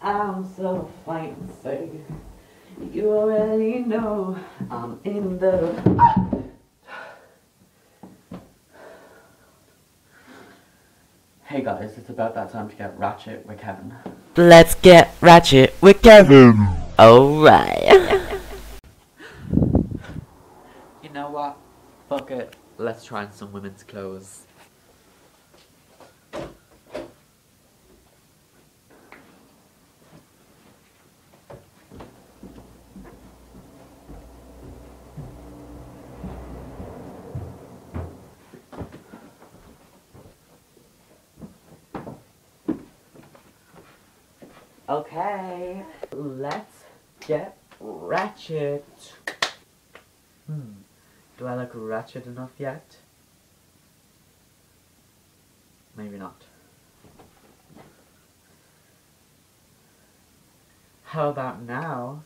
I'm so fancy. You already know I'm in the... Hey guys, it's about that time to get ratchet with Kevin. Let's get ratchet with Kevin. Alright. You know what? Fuck it. Let's try on some women's clothes. Okay, let's get ratchet. Do I look ratchet enough yet? Maybe not. How about now?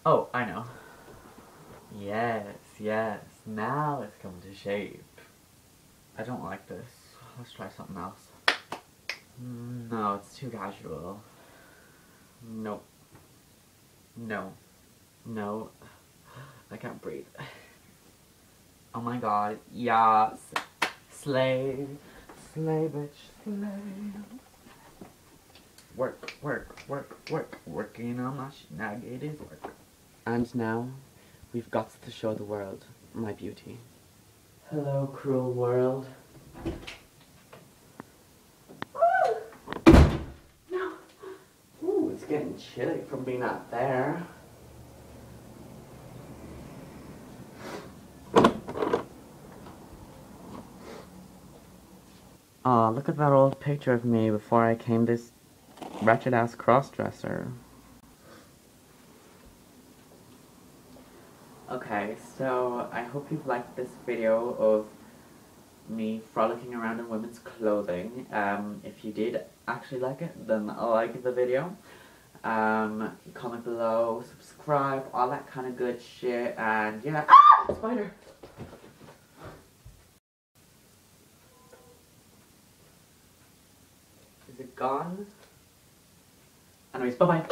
Oh, I know. Yes, yes, now it's coming to shape. I don't like this. Let's try something else. No, it's too casual. Nope. No. No. I can't breathe. Oh my god, yes. Slay. Slay, bitch, slay. Work, work, work, work. Working on my snag, it is work. And now, we've got to show the world my beauty. Hello, cruel world. No. Ooh, it's getting chilly from being out there. Aw, look at that old picture of me before I came this wretched-ass cross-dresser. Okay, so I hope you've liked this video of me frolicking around in women's clothing. If you did actually like it, then like the video. Comment below, subscribe, all that kind of good shit, and yeah. Ah! Spider! Is it gone? Anyways, bye-bye.